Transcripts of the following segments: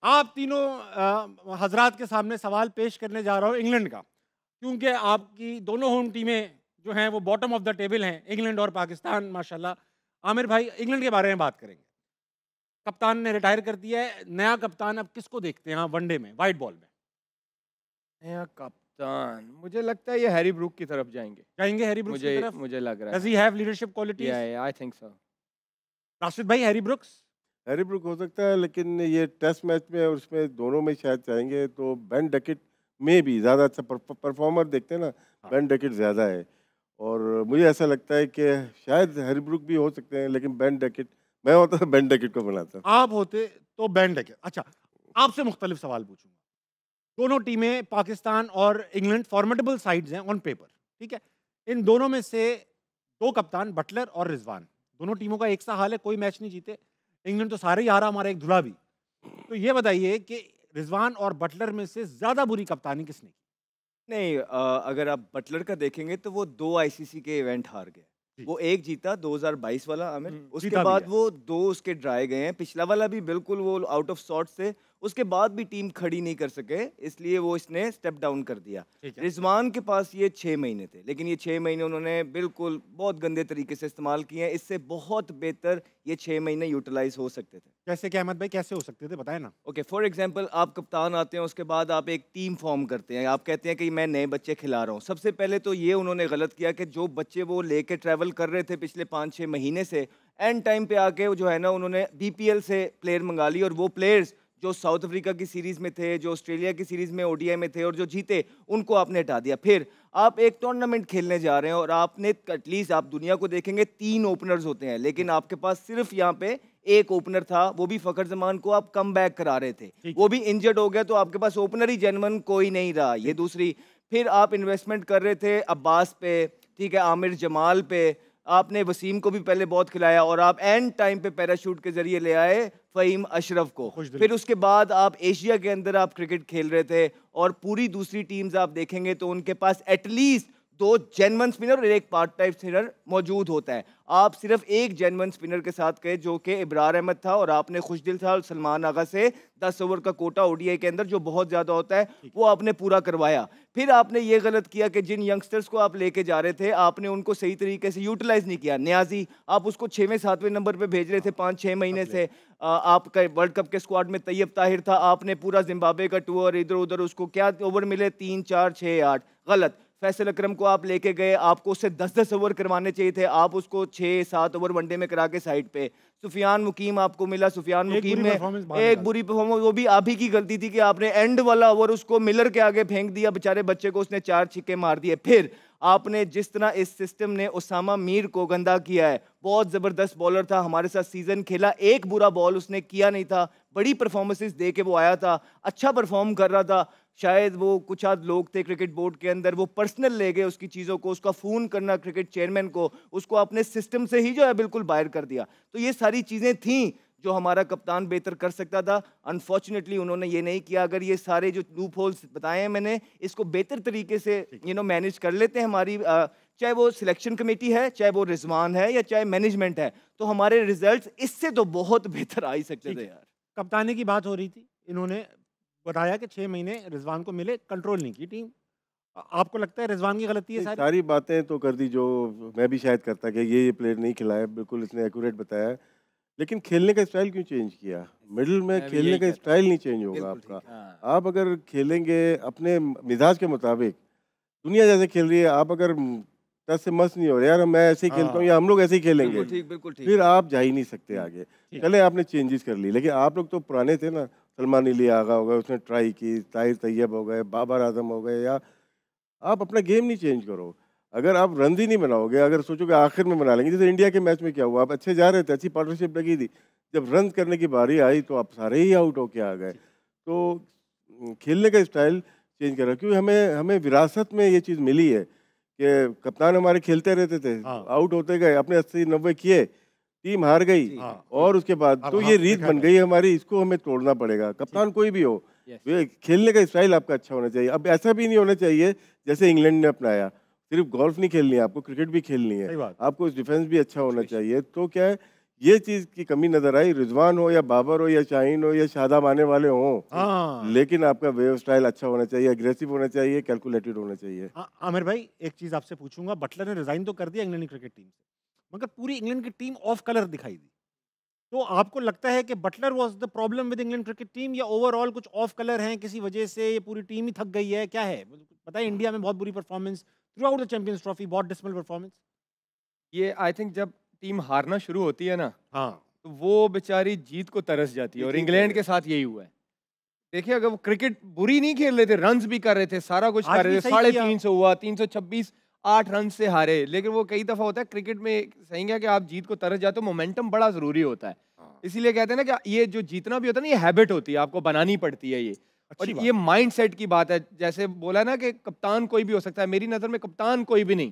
आप तीनों हजरात के सामने सवाल पेश करने जा रहा हूँ इंग्लैंड का, क्योंकि आपकी दोनों होम टीमें जो हैं वो बॉटम ऑफ द टेबल हैं, इंग्लैंड और पाकिस्तान माशाल्लाह। आमिर भाई, इंग्लैंड के बारे में बात करेंगे। कप्तान ने रिटायर कर दिया है, नया कप्तान अब किसको देखते हैं वनडे में, वाइट बॉल में? नया कप्तान मुझे लगता है ये हैरी ब्रूक की तरफ जाएंगे। जाएंगे हैरी ब्रुक्स की मुझे तरफ? मुझे लग रहा डज ही है। Have leadership qualities? I think so. Rashid भाई, हैरी ब्रुक्स? हैरी ब्रूक हो सकता है, लेकिन ये टेस्ट मैच में और उसमें दोनों में शायद चाहेंगे, तो बेन डकेट में भी ज़्यादा अच्छा परफॉर्मर देखते हैं ना। हाँ। बेन डकेट ज़्यादा है, और मुझे ऐसा लगता है कि शायद हैरी ब्रूक भी हो सकते हैं, लेकिन बेन डकेट, मैं होता तो बेन डकेट को बनाता। आप होते तो बेन डकेट। अच्छा, आपसे मुख्तलिफ सवाल पूछूंगा। दोनों टीमें पाकिस्तान और इंग्लैंड फॉर्मेडेबल साइड्स हैं ऑन पेपर, ठीक है? इन दोनों में से दो कप्तान, बटलर और रिजवान, दोनों टीमों का एक सा हाल है, कोई मैच नहीं जीते। इंग्लैंड तो सारे ही हारा, हमारा एक धुला भी। तो ये बताइए कि रिजवान और बटलर में से ज्यादा बुरी कप्तानी किसने की? नहीं, अगर आप बटलर का देखेंगे तो वो 2 आईसीसी के इवेंट हार गए। जी। वो एक जीता 2022 वाला आमिर, उसके जीता भी बाद है। वो 2 उसके ड्राए गए हैं। पिछला वाला भी बिल्कुल वो आउट ऑफ सॉर्ट्स थे, उसके बाद भी टीम खड़ी नहीं कर सके, इसलिए वो इसने स्टेप डाउन कर दिया। ठीक है। रिजवान के पास ये 6 महीने थे, लेकिन ये 6 महीने उन्होंने बिल्कुल बहुत गंदे तरीके से इस्तेमाल किए हैं। इससे बहुत बेहतर ये 6 महीने यूटिलाइज हो सकते थे। कैसे क्या अहमद भाई, कैसे हो सकते थे, बताए ना? ओके, फॉर एग्जांपल आप कप्तान आते हैं, उसके बाद आप एक टीम फॉर्म करते हैं, आप कहते हैं कि मैं नए बच्चे खिला रहा हूँ। सबसे पहले तो ये उन्होंने गलत किया कि जो बच्चे वो लेके ट्रैवल कर रहे थे पिछले 5-6 महीने से, एंड टाइम पे आके वो जो है ना उन्होंने बीपीएल से प्लेयर मंगा ली, और वो प्लेयर्स जो साउथ अफ्रीका की सीरीज में थे, जो ऑस्ट्रेलिया की सीरीज में ओडीआई में थे और जो जीते, उनको आपने हटा दिया। फिर आप एक टूर्नामेंट खेलने जा रहे हैं और आपने एटलीस्ट, आप दुनिया को देखेंगे 3 ओपनर्स होते हैं, लेकिन आपके पास सिर्फ यहाँ पे एक ओपनर था, वो भी फखर जमान को आप कम बैक करा रहे थे, वो भी इंजर्ड हो गया, तो आपके पास ओपनर ही जेन्युइन कोई नहीं रहा। ये दूसरी, फिर आप इन्वेस्टमेंट कर रहे थे अब्बास पे, ठीक है, आमिर जमाल पे, आपने वसीम को भी पहले बहुत खिलाया, और आप एंड टाइम पे पैराशूट के जरिए ले आए फ़हीम अशरफ को। फिर उसके बाद आप एशिया के अंदर आप क्रिकेट खेल रहे थे, और पूरी दूसरी टीम्स आप देखेंगे तो उनके पास एटलीस्ट 2 जेन्युइन स्पिनर और एक पार्ट टाइप स्पिनर मौजूद होता है। आप सिर्फ एक जेन्युइन स्पिनर के साथ गए, जो कि इब्रार अहमद था, और आपने खुशदिल था और सलमान आगा से 10 ओवर का कोटा ओडीआई के अंदर जो बहुत ज़्यादा होता है, वो आपने पूरा करवाया। फिर आपने ये गलत किया कि जिन यंगस्टर्स को आप लेके जा रहे थे, आपने उनको सही तरीके से यूटिलाइज नहीं किया। न्याजी, आप उसको 6वें-7वें नंबर पे भेज रहे थे 5-6 महीने से। आपका वर्ल्ड कप के स्क्वाड में तैयब ताहिर था, आपने पूरा जिम्बाब्वे का टूर इधर-उधर, उसको क्या ओवर मिले 3, 4, 6, 8, गलत। फैसल अकरम को आप लेके गए, आपको उससे 10-10 ओवर करवाने चाहिए थे, आप उसको 6-7 ओवर वनडे में करा के साइड पे। सुफियान मुकीम आपको मिला, सुफियान मुकीम में एक बुरी परफॉर्मेंस, वो भी आप ही की गलती थी कि आपने एंड वाला ओवर उसको मिलर के आगे फेंक दिया, बेचारे बच्चे को उसने 4 छिक्के मार दिए। फिर आपने जिस तरह इस सिस्टम ने उसामा मीर को गंदा किया है, बहुत ज़बरदस्त बॉलर था, हमारे साथ सीज़न खेला, एक बुरा बॉल उसने किया नहीं था, बड़ी परफॉर्मेंसेस दे के वो आया था, अच्छा परफॉर्म कर रहा था। शायद वो कुछ आध लोग थे क्रिकेट बोर्ड के अंदर, वो पर्सनल ले गए उसकी चीज़ों को, उसका फ़ोन करना क्रिकेट चेयरमैन को, उसको अपने सिस्टम से ही जो है बिल्कुल बाहर कर दिया। तो ये सारी चीज़ें थीं जो हमारा कप्तान बेहतर कर सकता था। अनफॉर्चुनेटली उन्होंने ये नहीं किया। अगर ये सारे जो लूप होल्स बताए हैं मैंने, इसको बेहतर तरीके से मैनेज कर लेते हैं हमारी चाहे वो सिलेक्शन कमेटी है, चाहे वो रिजवान है, या चाहे मैनेजमेंट है, तो हमारे रिजल्ट्स इससे तो बहुत बेहतर आ ही सकते थे यार। कप्तानी की बात हो रही थी, इन्होंने बताया कि 6 महीने रिजवान को मिले, कंट्रोल नहीं की टीम। आपको लगता है रिजवान की गलती है नहीं, सारी? सारी बातें तो कर दी जो मैं भी शायद करता कि ये प्लेयर नहीं खिलाया, बिल्कुल इसने एक्यूरेट बताया। लेकिन खेलने का स्टाइल क्यों चेंज किया? मिडिल में मैं भी खेलने यही का कहता स्टाइल नहीं चेंज होगा बिल्कुल आपका। ठीक है। हाँ। आप अगर खेलेंगे अपने मिजाज के मुताबिक, दुनिया जैसे खेल रही है, आप अगर टस से मस नहीं हो रहे, यार मैं ऐसे ही खेलता हूँ या हम लोग ऐसे ही खेलेंगे, बिल्कुल ठीक, बिल्कुल ठीक। फिर आप जा ही नहीं सकते आगे। चले आपने चेंजेस कर ली, लेकिन आप लोग तो पुराने थे ना। सलमान अली आगा हो गए, उसने ट्राई की, ताहिर तैयब हो गए, बाबर आजम हो गए, या आप अपना गेम नहीं चेंज करो। अगर आप रन ही नहीं बनाओगे, अगर सोचोगे आखिर में बना लेंगे, जैसे इंडिया के मैच में क्या हुआ, आप अच्छे जा रहे थे, अच्छी पार्टनरशिप लगी थी, जब रन करने की बारी आई तो आप सारे ही आउट होके आ गए। तो खेलने का स्टाइल चेंज करा, क्योंकि हमें हमें विरासत में ये चीज़ मिली है कि कप्तान हमारे खेलते रहते थे, आउट होते गए, अपने 80-90 किए, टीम हार गई, और उसके बाद तो ये रीत बन गई हमारी, इसको हमें तोड़ना पड़ेगा। कप्तान कोई भी हो, खेलने का स्टाइल आपका अच्छा होना चाहिए। अब ऐसा भी नहीं होना चाहिए जैसे इंग्लैंड ने अपनाया, सिर्फ गोल्फ नहीं खेलनी है आपको, क्रिकेट भी खेलनी है, आपको डिफेंस भी अच्छा होना चाहिए। तो क्या है, ये चीज़ की कमी नजर आई। रिजवान हो या बाबर हो या शाहीन हो या शादाब आने वाले हों, हाँ लेकिन आपका वेव स्टाइल अच्छा होना चाहिए, अग्रेसिव होना चाहिए, कैलकुलेटेड होना चाहिए। आमिर भाई एक चीज आपसे पूछूंगा, बटलर ने रिजाइन तो कर दिया इंग्लैंड की क्रिकेट टीम से, मगर पूरी इंग्लैंड की टीम ऑफ कलर दिखाई दी। तो आपको लगता है कि Buttler was the problem with England cricket team, या ओवरऑल कुछ ऑफ कलर हैं किसी वजह से ये पूरी टीम ही थक गई है, क्या है? बताइए, इंडिया में बहुत बुरी performance through out the champions trophy, बहुत डिसमल परफॉर्मेंस। ये आई थिंक जब टीम हारना शुरू होती है ना, हाँ तो वो बेचारी जीत को तरस जाती है, और ठीक इंग्लैंड है। के साथ यही हुआ है। देखिए, अगर वो क्रिकेट बुरी नहीं खेल रहे थे, रन्स भी कर रहे थे, सारा कुछ आज कर रहे भी थे, सही किया। 350 हुआ, 326, 8 रन से हारे। लेकिन वो कई दफा होता है क्रिकेट में, सही है कि आप जीत को तरस जाते हो, मोमेंटम बड़ा जरूरी होता है। इसीलिए कहते हैं ना कि ये जो जीतना भी होता है ना, ये हैबिट होती है, आपको बनानी पड़ती है ये। और अच्छी बात। ये माइंड सेट की बात है। जैसे बोला ना कि कप्तान कोई भी हो सकता है, मेरी नजर में कप्तान कोई भी नहीं।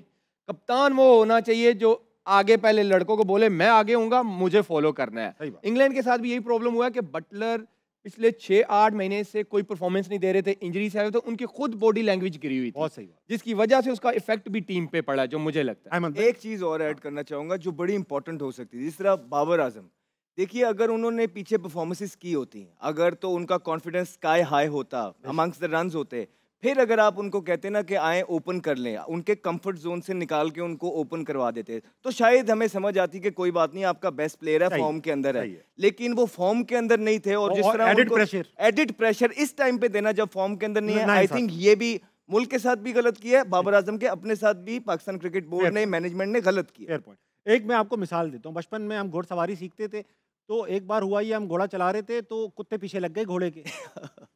कप्तान वो होना चाहिए जो आगे पहले लड़कों को बोले मैं आगे हूँगा, मुझे फॉलो करना है। सही बात। इंग्लैंड के साथ भी यही प्रॉब्लम हुआ है कि बटलर पिछले 6-8 महीने से कोई परफॉर्मेंस नहीं दे रहे थे, इंजरी से आए, तो उनकी खुद बॉडी लैंग्वेज गिरी हुई थी, बहुत सही बात। जिसकी वजह से उसका इफेक्ट भी टीम पे पड़ा, जो मुझे लगता है। अहमद भाई? एक चीज और ऐड करना चाहूंगा जो बड़ी इंपॉर्टेंट हो सकती है, जिस तरह बाबर आजम, देखिए अगर उन्होंने पीछे परफॉर्मेंसेस की होती, अगर तो उनका कॉन्फिडेंस स्काई हाई होता, अमंग्स द रन्स होते, फिर अगर आप उनको कहते ना कि आए ओपन कर लें, उनके कंफर्ट जोन से निकाल के उनको ओपन करवा देते, तो शायद हमें समझ आती कि कोई बात नहीं, आपका बेस्ट प्लेयर है, सही फॉर्म के अंदर सही है। है। लेकिन वो फॉर्म के अंदर नहीं थे, और जिस और तरह added pressure। एडिड प्रेशर इस टाइम पे देना जब फॉर्म के अंदर नहीं है, ना आई इंसाफ। थिंक ये भी मुल्क के साथ भी गलत किया है, बाबर आजम के अपने साथ भी पाकिस्तान क्रिकेट बोर्ड Fair ने, point। मैनेजमेंट ने गलत किया। Fair point. एक मैं आपको मिसाल देता हूँ, बचपन में हम घोड़सवारी सीखते थे, तो एक बार हुआ ये, हम घोड़ा चला रहे थे तो कुत्ते पीछे लग गए घोड़े के।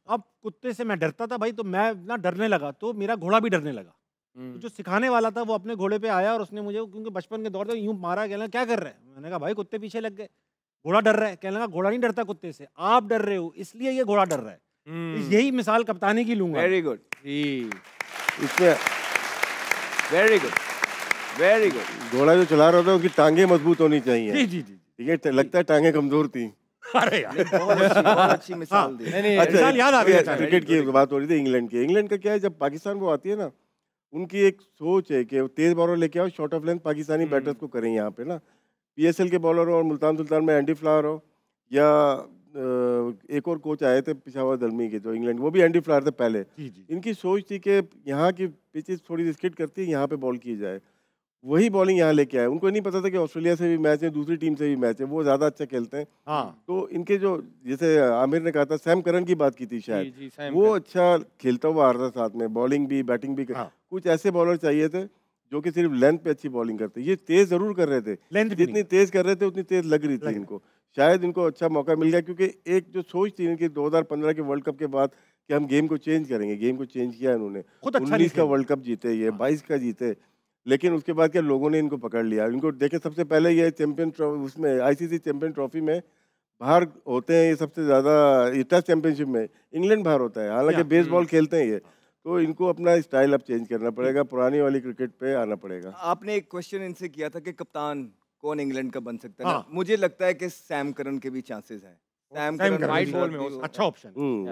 अब कुत्ते से मैं डरता था भाई, तो मैं ना डरने लगा, तो मेरा घोड़ा भी डरने लगा। तो जो सिखाने वाला था वो अपने घोड़े पे आया और उसने मुझे, क्योंकि बचपन के दौर में यूं मारा, कहना क्या कर रहा है? मैंने कहा भाई कुत्ते पीछे लग गए, घोड़ा डर रहा है। कहने लगा घोड़ा नहीं डरता कुत्ते से, आप डर रहे हो, इसलिए ये घोड़ा डर रहा है। तो यही मिसाल कप्तानी की लूंगा। वेरी गुड, जी, इसमें वेरी गुड, वेरी गुड। घोड़ा जो चला रहा था उसकी टांगे मजबूत होनी जी चाहिए। जी जी। ठीक है, लगता है टांगे कमजोर थी। अरे यार, बहुत अच्छी मिसाल दी। नहीं, अच्छा, मिसाल याद आ गई अचानक। क्रिकेट की बात हो रही थी, इंग्लैंड की। इंग्लैंड का क्या है, जब पाकिस्तान वो आती है ना, उनकी एक सोच है कि तेज बॉलर लेके आओ, short of length Pakistani batters को करें यहाँ पे ना। पीएसएल के बॉलर हो और मुल्तान सुल्तान में एंडी फ्लावर हो, या एक और कोच आए थे पिशावर दलमी के, जो इंग्लैंड, वो भी एंडी फ्लावर थे पहले। जी जी। इनकी सोच थी कि यहाँ की पिचेस थोड़ी स्किड करती है, यहाँ पे बॉल की जाए, वही बॉलिंग यहाँ लेके आए। उनको नहीं पता था कि ऑस्ट्रेलिया से भी मैच है, दूसरी टीम से भी मैच है, वो ज़्यादा अच्छा खेलते हैं। हाँ तो इनके जो, जैसे आमिर ने कहा था, सैम करन की बात की थी शायद, जी, सैम वो करन। अच्छा खेलता हुआ आ रहा था साथ में, बॉलिंग भी बैटिंग भी हाँ। कुछ ऐसे बॉलर चाहिए थे जो कि सिर्फ लेंथ पे अच्छी बॉलिंग करते। ये तेज जरूर कर रहे थे, लेंथ भी जितनी नहीं। तेज कर रहे थे उतनी तेज लग रही लग थी रही। इनको। शायद इनको अच्छा मौका मिल गया, क्योंकि एक जो सोच थी इनकी 2015 के वर्ल्ड कप के बाद कि हम गेम को चेंज करेंगे, गेम को चेंज किया इन्होंने। खुद अच्छा नहीं 19 का खेले। वर्ल्ड कप जीते ये, हाँ। 22 का जीते, लेकिन उसके बाद क्या लोगों ने इनको पकड़ लिया। इनको देखे, सबसे पहले ये चैंपियन उसमें आईसीसी चैंपियन ट्रॉफी में बाहर होते हैं ये सबसे ज़्यादा, टेस्ट चैंपियनशिप में इंग्लैंड बाहर होता है, हालांकि बेसबॉल खेलते हैं ये। तो इनको अपना स्टाइल अब चेंज करना पड़ेगा, पुरानी वाली क्रिकेट पे आना पड़ेगा। आपने एक क्वेश्चन इनसे किया था कि कप्तान कौन इंग्लैंड का बन सकता है ना, हाँ। मुझे लगता है कि सैम करन के भी चांसेस हैं। सैम सैम करन करन राइट भी बॉल में शायद हो भी अच्छा ऑप्शन। हम्म।